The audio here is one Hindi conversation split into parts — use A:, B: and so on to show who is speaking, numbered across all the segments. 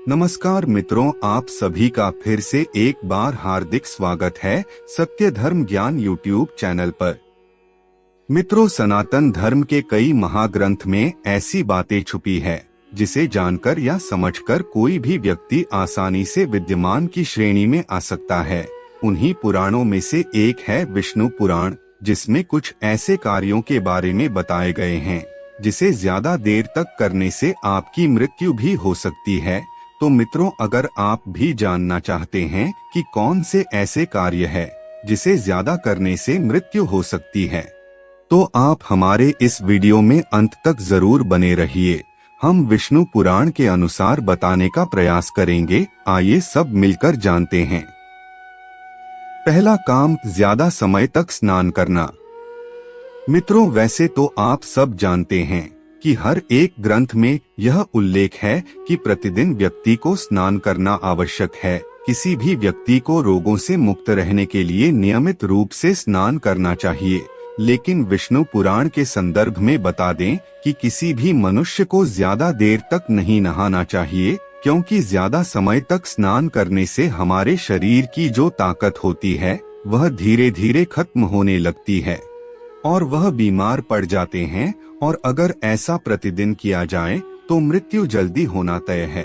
A: नमस्कार मित्रों, आप सभी का फिर से एक बार हार्दिक स्वागत है सत्य धर्म ज्ञान यूट्यूब चैनल पर। मित्रों, सनातन धर्म के कई महाग्रंथ में ऐसी बातें छुपी है जिसे जानकर या समझकर कोई भी व्यक्ति आसानी से विद्यमान की श्रेणी में आ सकता है। उन्हीं पुराणों में से एक है विष्णु पुराण, जिसमें कुछ ऐसे कार्यों के बारे में बताए गए हैं जिसे ज्यादा देर तक करने से आपकी मृत्यु भी हो सकती है। तो मित्रों, अगर आप भी जानना चाहते हैं कि कौन से ऐसे कार्य है जिसे ज्यादा करने से मृत्यु हो सकती है, तो आप हमारे इस वीडियो में अंत तक जरूर बने रहिए। हम विष्णु पुराण के अनुसार बताने का प्रयास करेंगे। आइए सब मिलकर जानते हैं। पहला काम, ज्यादा समय तक स्नान करना। मित्रों, वैसे तो आप सब जानते हैं कि हर एक ग्रंथ में यह उल्लेख है कि प्रतिदिन व्यक्ति को स्नान करना आवश्यक है। किसी भी व्यक्ति को रोगों से मुक्त रहने के लिए नियमित रूप से स्नान करना चाहिए। लेकिन विष्णु पुराण के संदर्भ में बता दें कि किसी भी मनुष्य को ज्यादा देर तक नहीं नहाना चाहिए, क्योंकि ज्यादा समय तक स्नान करने से हमारे शरीर की जो ताकत होती है वह धीरे धीरे खत्म होने लगती है और वह बीमार पड़ जाते हैं, और अगर ऐसा प्रतिदिन किया जाए तो मृत्यु जल्दी होना तय है।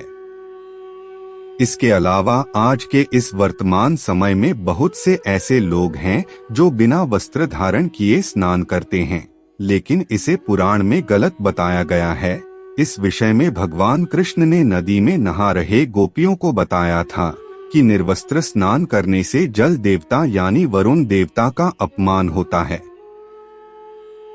A: इसके अलावा आज के इस वर्तमान समय में बहुत से ऐसे लोग हैं जो बिना वस्त्र धारण किए स्नान करते हैं, लेकिन इसे पुराण में गलत बताया गया है। इस विषय में भगवान कृष्ण ने नदी में नहा रहे गोपियों को बताया था कि निर्वस्त्र स्नान करने से जल देवता यानी वरुण देवता का अपमान होता है।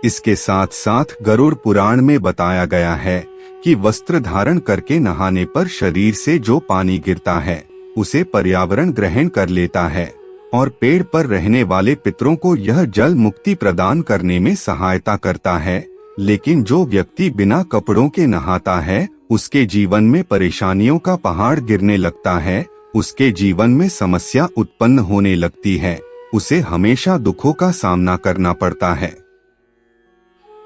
A: इसके साथ साथ गरुड़ पुराण में बताया गया है कि वस्त्र धारण करके नहाने पर शरीर से जो पानी गिरता है उसे पर्यावरण ग्रहण कर लेता है और पेड़ पर रहने वाले पितरों को यह जल मुक्ति प्रदान करने में सहायता करता है। लेकिन जो व्यक्ति बिना कपड़ों के नहाता है उसके जीवन में परेशानियों का पहाड़ गिरने लगता है, उसके जीवन में समस्या उत्पन्न होने लगती है, उसे हमेशा दुखों का सामना करना पड़ता है।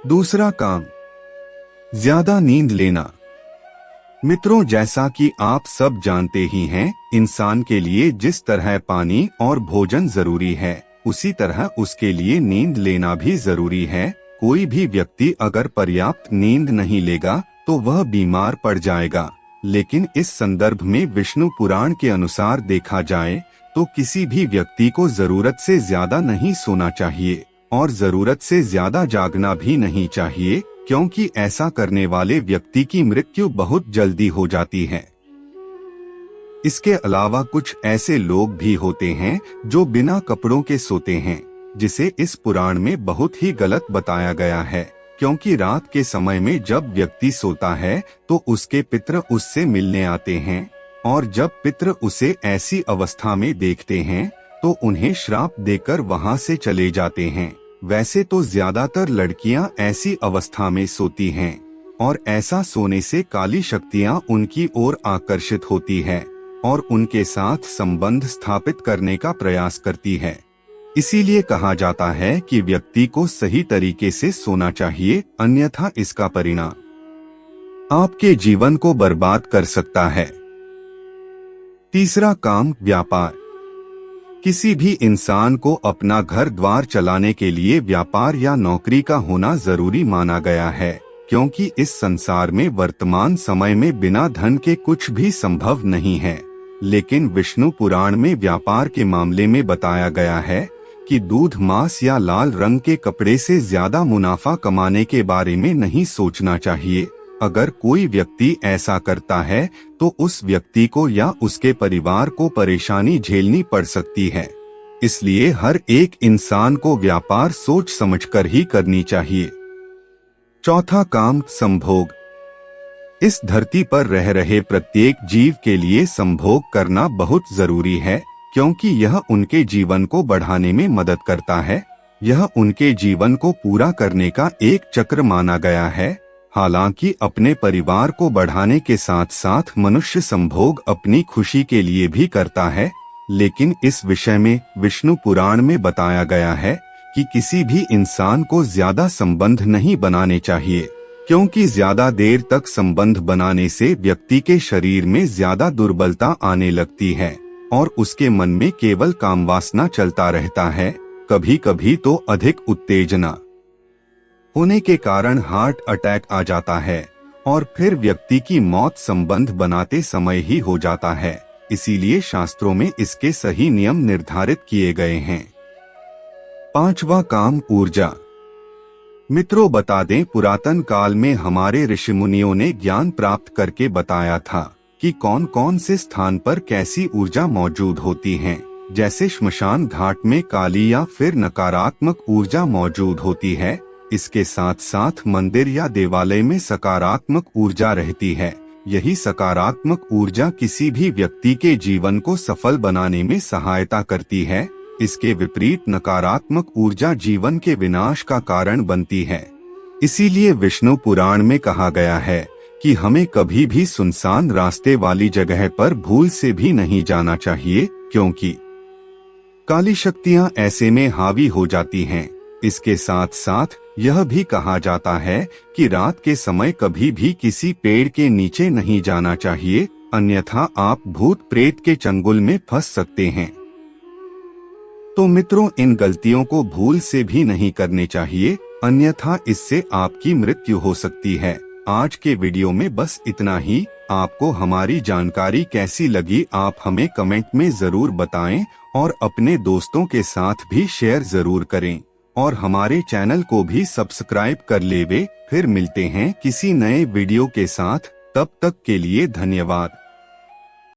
A: दूसरा काम, ज्यादा नींद लेना। मित्रों, जैसा कि आप सब जानते ही हैं, इंसान के लिए जिस तरह पानी और भोजन जरूरी है उसी तरह उसके लिए नींद लेना भी जरूरी है। कोई भी व्यक्ति अगर पर्याप्त नींद नहीं लेगा तो वह बीमार पड़ जाएगा। लेकिन इस संदर्भ में विष्णु पुराण के अनुसार देखा जाए तो किसी भी व्यक्ति को जरूरत से ज्यादा नहीं सोना चाहिए और जरूरत से ज्यादा जागना भी नहीं चाहिए, क्योंकि ऐसा करने वाले व्यक्ति की मृत्यु बहुत जल्दी हो जाती है। इसके अलावा कुछ ऐसे लोग भी होते हैं जो बिना कपड़ों के सोते हैं, जिसे इस पुराण में बहुत ही गलत बताया गया है, क्योंकि रात के समय में जब व्यक्ति सोता है तो उसके पितर उससे मिलने आते हैं, और जब पितर उसे ऐसी अवस्था में देखते हैं तो उन्हें श्राप देकर वहां से चले जाते हैं। वैसे तो ज्यादातर लड़कियां ऐसी अवस्था में सोती हैं और ऐसा सोने से काली शक्तियां उनकी ओर आकर्षित होती है और उनके साथ संबंध स्थापित करने का प्रयास करती है। इसीलिए कहा जाता है कि व्यक्ति को सही तरीके से सोना चाहिए, अन्यथा इसका परिणाम आपके जीवन को बर्बाद कर सकता है। तीसरा काम, व्यापार। किसी भी इंसान को अपना घर द्वार चलाने के लिए व्यापार या नौकरी का होना जरूरी माना गया है, क्योंकि इस संसार में वर्तमान समय में बिना धन के कुछ भी संभव नहीं है। लेकिन विष्णु पुराण में व्यापार के मामले में बताया गया है कि दूध, मांस या लाल रंग के कपड़े से ज्यादा मुनाफा कमाने के बारे में नहीं सोचना चाहिए। अगर कोई व्यक्ति ऐसा करता है तो उस व्यक्ति को या उसके परिवार को परेशानी झेलनी पड़ सकती है। इसलिए हर एक इंसान को व्यापार सोच समझकर ही करनी चाहिए। चौथा काम, संभोग। इस धरती पर रह रहे प्रत्येक जीव के लिए संभोग करना बहुत जरूरी है, क्योंकि यह उनके जीवन को बढ़ाने में मदद करता है। यह उनके जीवन को पूरा करने का एक चक्र माना गया है। हालांकि अपने परिवार को बढ़ाने के साथ साथ मनुष्य संभोग अपनी खुशी के लिए भी करता है, लेकिन इस विषय में विष्णु पुराण में बताया गया है कि किसी भी इंसान को ज्यादा संबंध नहीं बनाने चाहिए, क्योंकि ज्यादा देर तक संबंध बनाने से व्यक्ति के शरीर में ज्यादा दुर्बलता आने लगती है और उसके मन में केवल कामवासना चलता रहता है। कभी कभी तो अधिक उत्तेजना होने के कारण हार्ट अटैक आ जाता है और फिर व्यक्ति की मौत संबंध बनाते समय ही हो जाता है। इसीलिए शास्त्रों में इसके सही नियम निर्धारित किए गए हैं। 5वां काम, ऊर्जा। मित्रों, बता दें, पुरातन काल में हमारे ऋषि मुनियों ने ज्ञान प्राप्त करके बताया था कि कौन कौन से स्थान पर कैसी ऊर्जा मौजूद होती है। जैसे श्मशान घाट में काली या फिर नकारात्मक ऊर्जा मौजूद होती है। इसके साथ साथ मंदिर या देवालय में सकारात्मक ऊर्जा रहती है। यही सकारात्मक ऊर्जा किसी भी व्यक्ति के जीवन को सफल बनाने में सहायता करती है। इसके विपरीत नकारात्मक ऊर्जा जीवन के विनाश का कारण बनती है। इसीलिए विष्णु पुराण में कहा गया है कि हमें कभी भी सुनसान रास्ते वाली जगह पर भूल से भी नहीं जाना चाहिए, क्योंकि काली शक्तियां ऐसे में हावी हो जाती हैं। इसके साथ साथ यह भी कहा जाता है कि रात के समय कभी भी किसी पेड़ के नीचे नहीं जाना चाहिए, अन्यथा आप भूत प्रेत के चंगुल में फंस सकते हैं। तो मित्रों, इन गलतियों को भूल से भी नहीं करने चाहिए, अन्यथा इससे आपकी मृत्यु हो सकती है। आज के वीडियो में बस इतना ही। आपको हमारी जानकारी कैसी लगी, आप हमें कमेंट में जरूर बताएं और अपने दोस्तों के साथ भी शेयर जरूर करें और हमारे चैनल को भी सब्सक्राइब कर लेवे। फिर मिलते हैं किसी नए वीडियो के साथ, तब तक के लिए धन्यवाद।